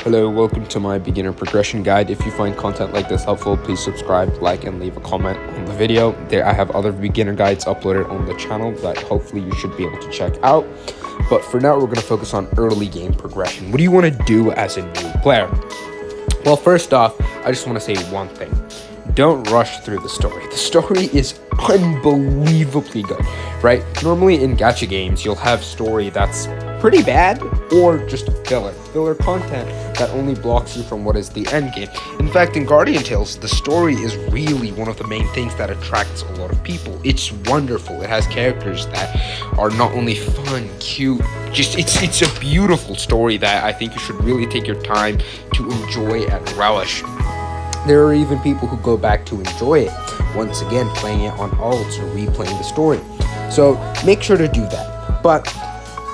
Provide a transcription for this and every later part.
Hello, welcome to my beginner progression guide. If you find content like this helpful, please subscribe, like, and leave a comment on the video. There I have other beginner guides uploaded on the channel that hopefully you should be able to check out. But for now, we're going to focus on early game progression. What do you want to do as a new player? Well, first off, I just want to say one thing. Don't rush through the story. The story is unbelievably good, right? Normally in gacha games, you'll have story that's pretty bad or just filler content that only blocks you from what is the end game. In fact, in Guardian Tales, the story is really one of the main things that attracts a lot of people. It's wonderful. It has characters that are not only fun, cute, just it's a beautiful story that I think you should really take your time to enjoy and relish. There are even people who go back to enjoy it, once again playing it on alts or replaying the story. So make sure to do that. But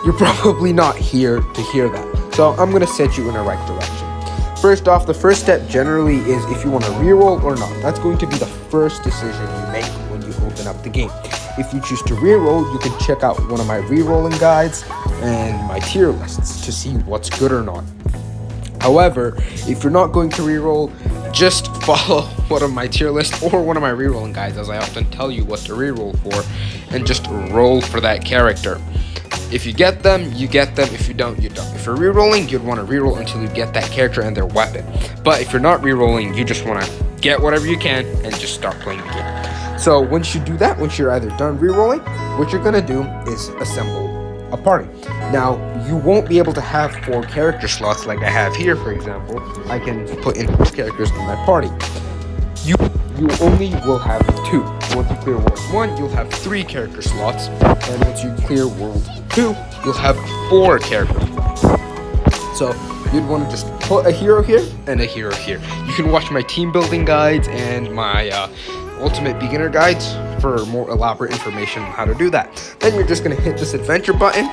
you're probably not here to hear that. So I'm going to set you in the right direction. First off, the first step generally is if you want to reroll or not. That's going to be the first decision you make when you open up the game. If you choose to reroll, you can check out one of my rerolling guides and my tier lists to see what's good or not. However, if you're not going to reroll, just follow one of my tier lists or one of my rerolling guides, as I often tell you what to reroll for, and just roll for that character. If you get them, you get them. If you don't, you don't. If you're rerolling, you'd want to reroll until you get that character and their weapon. But if you're not rerolling, you just want to get whatever you can and just start playing the game. So once you do that, once you're either done rerolling, what you're going to do is assemble a party. Now, you won't be able to have 4 character slots like I have here, for example. I can put in 4 characters in my party. You only will have 2. Once you clear World 1, you'll have 3 character slots. And once you clear World 2, you'll have 4 character slots. So you'd want to just put a hero here and a hero here. You can watch my team building guides and my ultimate beginner guides for more elaborate information on how to do that. Then you're just going to hit this adventure button,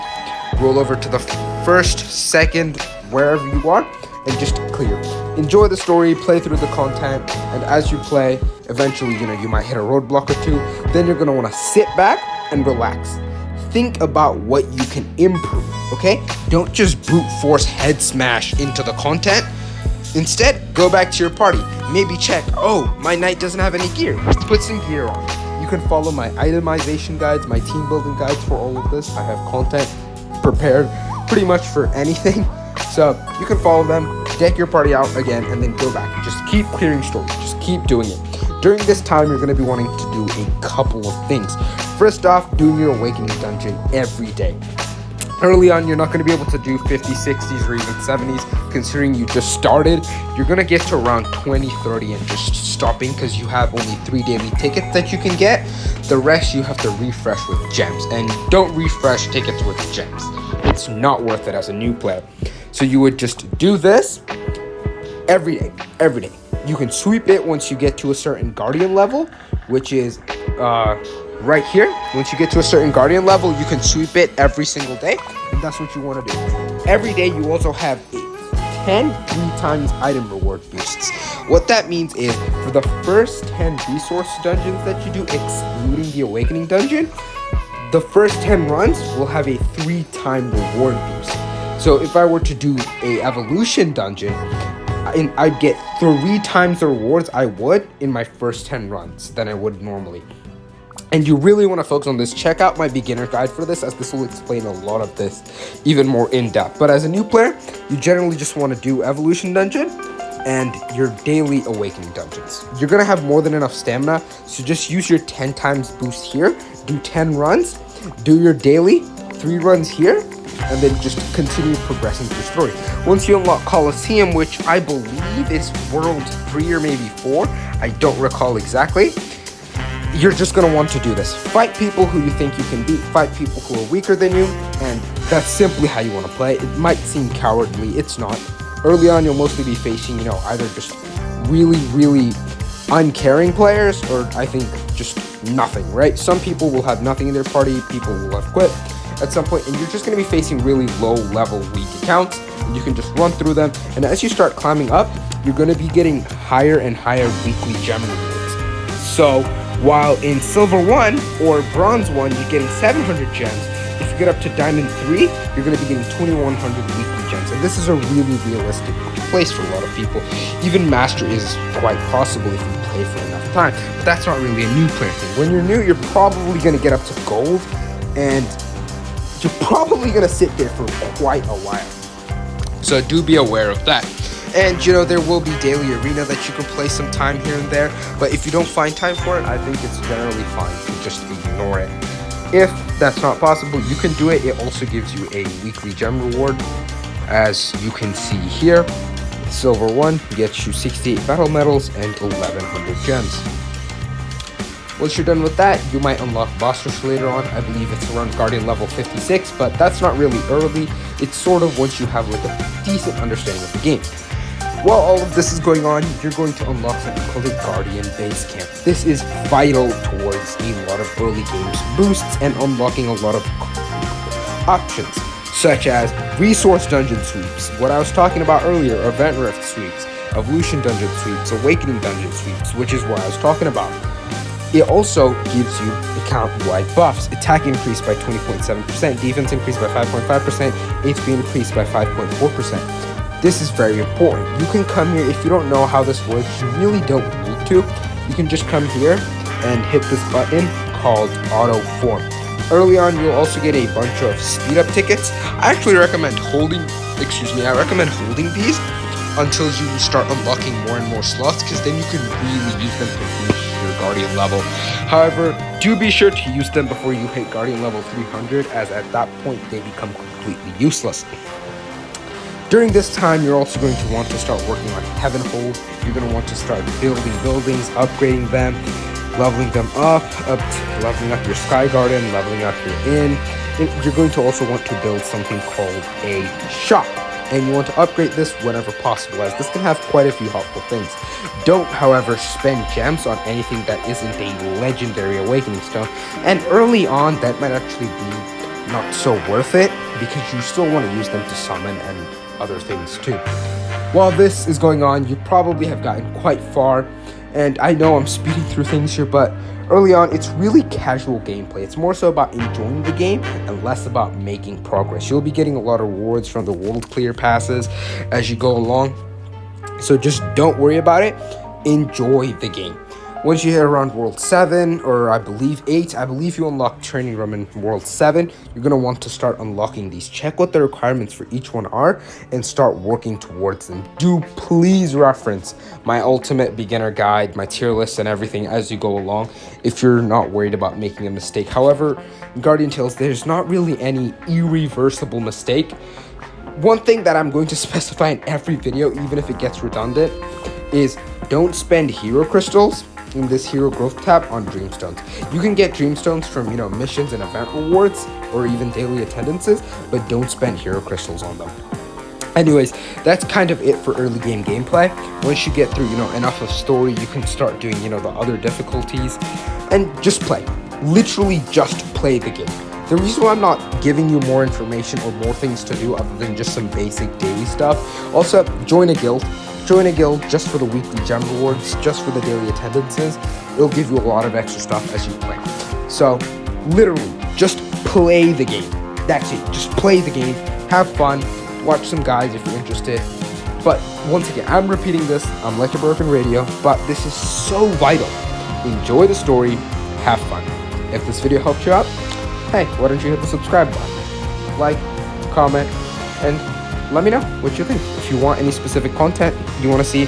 roll over to the first, second, wherever you are, and just clear. Enjoy the story, play through the content, and as you play, eventually, you might hit a roadblock or 2. Then you're going to want to sit back and relax. Think about what you can improve, okay? Don't just brute force head smash into the content. Instead, go back to your party. Maybe check, oh, my knight doesn't have any gear. Let's put some gear on. You can follow my itemization guides, my team building guides for all of this. I have content prepared pretty much for anything. So you can follow them, deck your party out again, and then go back. Just keep clearing stories. Just keep doing it. During this time, you're going to be wanting to do a couple of things. First off, doing your awakening dungeon every day. Early on, you're not going to be able to do 50, 60s, or even 70s, considering you just started. You're going to get to around 20, 30 and just stopping because you have only 3 daily tickets that you can get. The rest you have to refresh with gems, and don't refresh tickets with gems. It's not worth it as a new player. So you would just do this every day. You can sweep it once you get to a certain guardian level, which is right here. Once you get to a certain guardian level, you can sweep it every single day, and that's what you want to do. Every day you also have 10 3x item reward boosts. What that means is for the first 10 resource dungeons that you do, excluding the awakening dungeon, the first 10 runs will have a 3-time reward boost. So if I were to do a evolution dungeon, I'd get 3 times the rewards I would in my first 10 runs than I would normally. And you really want to focus on this. Check out my beginner guide for this, as this will explain a lot of this even more in depth. But as a new player, you generally just want to do evolution dungeon and your daily awakening dungeons. You're going to have more than enough stamina, so just use your 10 times boost here, do 10 runs, do your daily 3 runs here, and then just continue progressing through story. Once you unlock Coliseum, which I believe is World 3 or maybe 4, I don't recall exactly, you're just going to want to do this. Fight people who you think you can beat, fight people who are weaker than you, and that's simply how you want to play. It might seem cowardly, it's not. Early on, you'll mostly be facing, either just really uncaring players, or I think just nothing, right? Some people will have nothing in their party, people will have quit at some point, and you're just going to be facing really low-level weak accounts, and you can just run through them, and as you start climbing up, you're going to be getting higher and higher weekly gem rewards. So while in Silver 1 or Bronze 1, you're getting 700 gems, if you get up to Diamond 3, you're going to be getting 2100 weekly gems, and this is a really realistic place for a lot of people. Even Master is quite possible if you play for enough time, but that's not really a new player thing. When you're new, you're probably going to get up to Gold, and you're probably going to sit there for quite a while. So do be aware of that. And there will be daily arena that you can play some time here and there, but if you don't find time for it, I think it's generally fine to just ignore it. If that's not possible, you can do it. It also gives you a weekly gem reward, as you can see here. Silver 1 gets you 68 battle medals and 1100 gems. Once you're done with that, you might unlock boss rush later on. I believe it's around Guardian level 56, but that's not really early. It's sort of once you have like a decent understanding of the game. While all of this is going on, you're going to unlock something called a Guardian Base Camp. This is vital towards a lot of early games boosts and unlocking a lot of options, such as resource dungeon sweeps, what I was talking about earlier, event rift sweeps, evolution dungeon sweeps, awakening dungeon sweeps, which is what I was talking about. It also gives you account-wide buffs. Attack increased by 20.7%, defense increased by 5.5%, HP increased by 5.4%. This is very important. You can come here, if you don't know how this works, you really don't need to. You can just come here and hit this button called Auto Form. Early on, you'll also get a bunch of speed up tickets. I actually recommend holding these until you start unlocking more and more slots, because then you can really use them to boost your Guardian level. However, do be sure to use them before you hit Guardian level 300, as at that point they become completely useless. During this time, you're also going to want to start working on Heaven Hold. You're going to want to start building buildings, upgrading them, leveling them up, leveling up your Sky Garden, leveling up your inn. And you're going to also want to build something called a shop. And you want to upgrade this whenever possible, as this can have quite a few helpful things. Don't, however, spend gems on anything that isn't a legendary awakening stone. And early on, that might actually be not so worth it, because you still want to use them to summon and other things too. While this is going on, you probably have gotten quite far, and I know I'm speeding through things here, but early on it's really casual gameplay. It's more so about enjoying the game and less about making progress. You'll be getting a lot of rewards from the world clear passes as you go along, so just don't worry about it. Enjoy the game. Once you hit around World 7, or I believe 8, I believe you unlock Training Room in World 7, you're going to want to start unlocking these. Check what the requirements for each one are and start working towards them. Do please reference my ultimate beginner guide, my tier list and everything as you go along, if you're not worried about making a mistake. However, in Guardian Tales, there's not really any irreversible mistake. One thing that I'm going to specify in every video, even if it gets redundant, is don't spend hero crystals in this hero growth tab on dreamstones. You can get dreamstones from missions and event rewards or even daily attendances, but don't spend hero crystals on them. Anyways, that's kind of it for early game gameplay. Once you get through enough of story, you can start doing the other difficulties and just play. Literally just play the game. The reason why I'm not giving you more information or more things to do other than just some basic daily stuff, also join a guild. Join a guild just for the weekly gem rewards, just for the daily attendances. It'll give you a lot of extra stuff as you play. So, literally, just play the game. That's it. Just play the game. Have fun. Watch some guides if you're interested. But, once again, I'm repeating this. I'm Lecture Broken Radio, but this is so vital. Enjoy the story. Have fun. If this video helped you out, hey, why don't you hit the subscribe button? Like, comment, and let me know what you think. If you want any specific content you want to see,